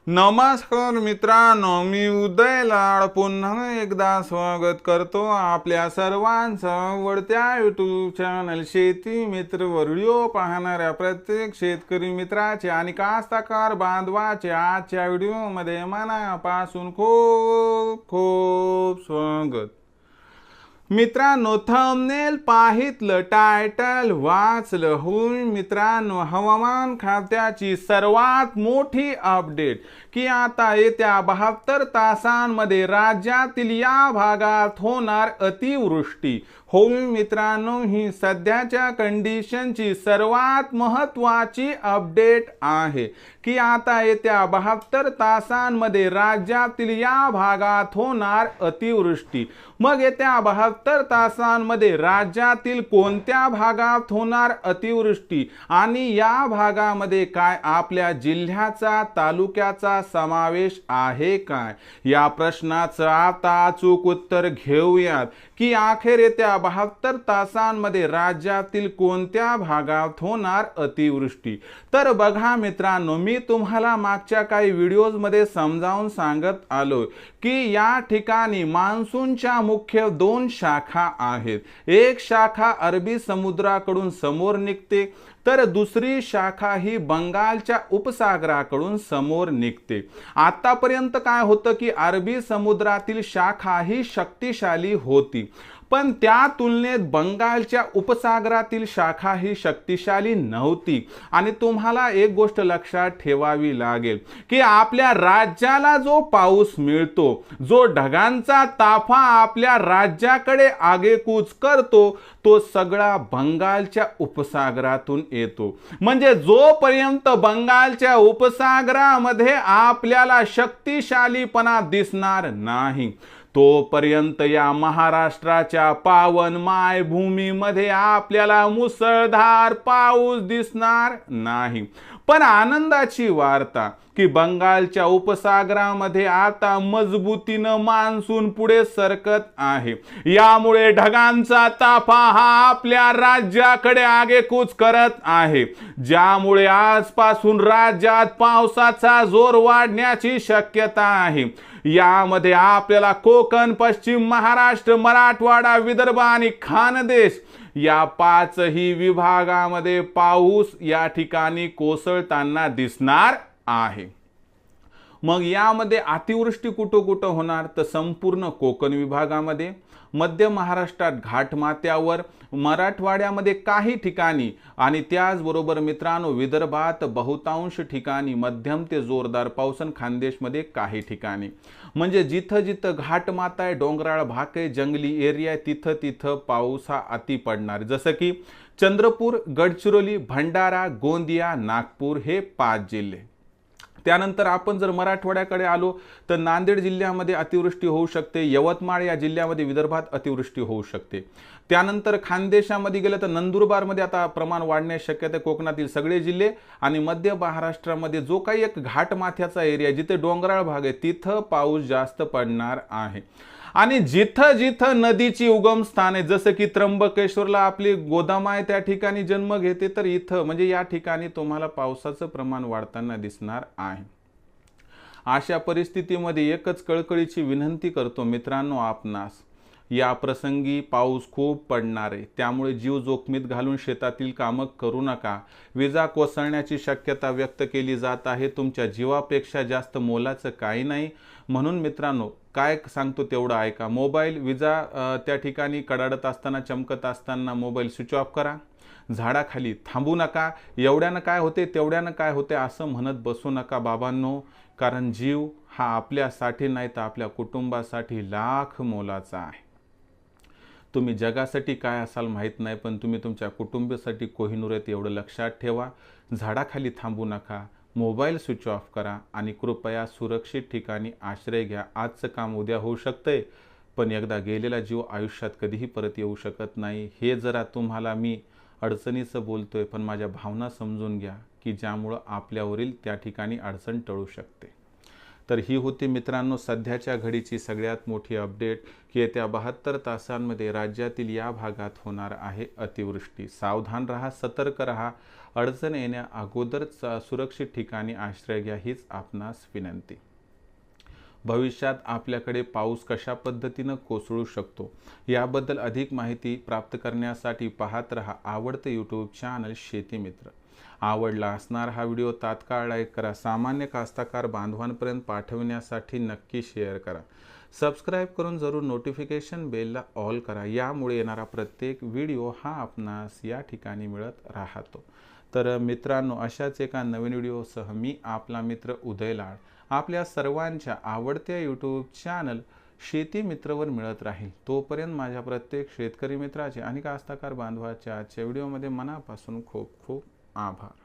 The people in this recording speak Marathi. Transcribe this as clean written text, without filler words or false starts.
नमस्कार मित्रांनो, मी उदय लाड पुन्हा एकदा स्वागत करतो आपल्या सर्वांचं आवडत्या यूट्यूब चॅनल शेती मित्र वर व्हिडिओ पाहणाऱ्या प्रत्येक शेतकरी मित्राचे आणि कास्तकार बांधवाचे आजच्या व्हिडिओमध्ये मनापासून खूप खूप स्वागत। मित्रांनो, थंबनेल पाहितलं, टायटल वाचलं होय मित्रांनो, हवामान खात्याची सर्वात मोठी अपडेट की आता येत्या 72 तासांमध्ये राज्यातील या भागात होणार अतिवृष्टी। होय मित्रांनो, ही सध्याच्या कंडिशनची सर्वात महत्त्वाची अपडेट आहे की आता येत्या 72 तासांमध्ये राज्यातील या भागात होणार अतिवृष्टी। मग येत्या 72 तासांमध्ये राज्यातील कोणत्या भागात होणार अतिवृष्टी आणि या भागामध्ये काय आपल्या जिल्ह्याचा तालुक्याचा समावेश आहे काय, या प्रश्नाचं आता अचूक उत्तर घेऊयात की अखेर येत्या 72 तासांमध्ये राज्यातील कोणत्या भागात होणार अतिवृष्टी। तर बघा मित्रांनो, मी तुम्हाला मागच्या काही व्हिडिओजमध्ये समजावून सांगत आलो की या ठिकाणी मान्सूनच्या मुख्य 2 शाखा आहेत। एक शाखा अरबी समुद्राकडून समोर निघते तर दुसरी शाखा ही बंगालच्या उपसागराकडून समोर निघते। आतापर्यंत काय होतं की अरबी समुद्रातील शाखा ही शक्तिशाली होती, पण त्या तुलनेत बंगालच्या उपसागरातील शाखा ही शक्तिशाली नव्हती। आणि तुम्हाला एक गोष्ट लक्षात ठेवावी लागेल की आपल्या राज्याला जो पाऊस मिळतो, जो ढगांचा ताफा आपल्या राज्याकडे आगेकूच करतो, तो सगळा बंगालच्या उपसागरातून येतो। म्हणजे जोपर्यंत बंगालच्या उपसागरामध्ये आपल्याला शक्तिशालीपणा दिसणार नाही, तोपर्यंत या महाराष्ट्राच्या पावन मायभूमीमध्ये आपल्याला मुसळधार पाऊस दिसणार नाही। पण आनंदाची वार्ता की बंगालच्या उपसागरामध्ये आता मजबूतीनं मान्सून पुढे सरकत आहे। यामुळे ढगांचा ताफा हा आपल्या राज्याकडे आगेकूच करत आहे, ज्यामुळे आजपासून राज्यात पावसाचा जोर वाढण्याची शक्यता आहे। यामध्ये आपल्याला कोकण, पश्चिम महाराष्ट्र, मराठवाडा, विदर्भ आणि खानदेश या 5ही विभागामध्ये पाऊस या ठिकाणी कोसळताना दिसणार आहे। मग यामध्ये अतिवृष्टी कुठं कुठं होणार, तर संपूर्ण कोकण विभागामध्ये, मध्य महाराष्ट्रात घाटमाथ्यावर, मराठवाड्यामध्ये काही ठिकाणी आणि त्याचबरोबर मित्रांनो विदर्भात बहुतांश ठिकाणी मध्यम ते जोरदार पाऊस आणि खानदेशमध्ये काही ठिकाणी। म्हणजे जिथं जिथं घाटमाथा आहे, डोंगराळ भाग आहे, जंगली एरिया आहे, तिथं तिथं पाऊस हा अति पडणार। जसं की चंद्रपूर, गडचिरोली, भंडारा, गोंदिया, नागपूर हे 5 जिल्हे। त्यानंतर आपण जर मराठवाड्याकडे आलो तर नांदेड जिल्ह्यामध्ये अतिवृष्टी होऊ शकते, यवतमाळ या जिल्ह्यामध्ये विदर्भात अतिवृष्टी होऊ शकते। त्यानंतर खानदेशामध्ये गेलं तर नंदुरबारमध्ये आता प्रमाण वाढण्याची शक्यता आहे, कोकणातील सगळे जिल्हे आणि मध्य महाराष्ट्रामध्ये जो काही एक घाटमाथ्याचा एरिया जिथे डोंगराळ भाग आहे तिथं पाऊस जास्त पडणार आहे। आणि जिथं जिथं नदीची उगम स्थान आहे, जसं की त्र्यंबकेश्वरला आपली गोदामा आहे त्या ठिकाणी जन्म घेते, तर इथं म्हणजे या ठिकाणी तुम्हाला पावसाचं प्रमाण वाढताना दिसणार आहे। अशा परिस्थितीमध्ये एकच कळकळीची विनंती करतो मित्रांनो आपणास, या प्रसंगी पाऊस खूप पडणार आहे, त्यामुळे जीव जोखमीत घालून शेतातील कामं करू नका। विजा कोसळण्याची शक्यता व्यक्त केली जात आहे, तुमच्या जीवापेक्षा जास्त मोलाचं काही नाही। म्हणून मित्रांनो काय सांगतो तेवढं ऐका। मोबाईल विजा त्या ठिकाणी कडाडत असताना, चमकत असताना मोबाईल स्विच ऑफ करा, झाडाखाली थांबू नका। एवढ्यानं काय होते तेवढ्यानं काय होते असं म्हणत बसू नका बाबांनो, कारण जीव हा आपल्यासाठी नाही तर आपल्या कुटुंबासाठी लाख मोलाचा आहे। तुम्ही जगासाठी काय असाल माहीत नाही, पण तुम्ही तुमच्या कुटुंबासाठी कोहिनूर आहेत एवढं लक्षात ठेवा। झाडाखाली थांबू नका, मोबाईल स्विच ऑफ करा आणि कृपया सुरक्षित ठिकाणी आश्रय घ्या। आजचं काम उद्या होऊ शकतंय, पण एकदा गेलेला जीव आयुष्यात कधीही परत येऊ शकत नाही। हे जरा तुम्हाला मी अडचणीचं बोलतोय, पण माझ्या भावना समजून घ्या की ज्यामुळं आपल्यावरील त्या ठिकाणी अडचण टळू शकते। तर ही होती मित्रांनो सध्याच्या घडीची सगळ्यात मोठी अपडेट की येत्या 72 तासांमध्ये राज्यातील या भागात होणार आहे अतिवृष्टी। सावधान रहा, सतर्क रहा, अडचण येण्या अगोदरच सुरक्षित ठिकाणी आश्रय घ्या हीच आपणास विनंती। भविष्यात आपल्याकडे पाऊस कशा पद्धतीने कोसळू शकतो याबद्दल अधिक माहिती प्राप्त करण्यासाठी पाहत रहा आवडते यूट्यूब चॅनल शेती मित्र। आवडला असणार हा व्हिडिओ तात्काळ लाईक करा, सामान्य कास्तकार बांधवांपर्यंत पाठवण्यासाठी नक्की शेअर करा, सबस्क्राईब करून जरूर नोटिफिकेशन बेलला ऑल करा, यामुळे येणारा प्रत्येक व्हिडिओ हा आपणास या ठिकाणी मिळत राहतो। तर मित्रांनो अशाच एका नवीन व्हिडिओसह मी आपला मित्र उदय लाड आपल्या सर्वांच्या आवडत्या यूट्यूब चॅनल शेती मित्रवर मिळत राहील। तोपर्यंत माझ्या प्रत्येक शेतकरी मित्राचे आणि कास्तकार बांधवाच्या आजच्या व्हिडिओमध्ये मनापासून खूप खूप आभार।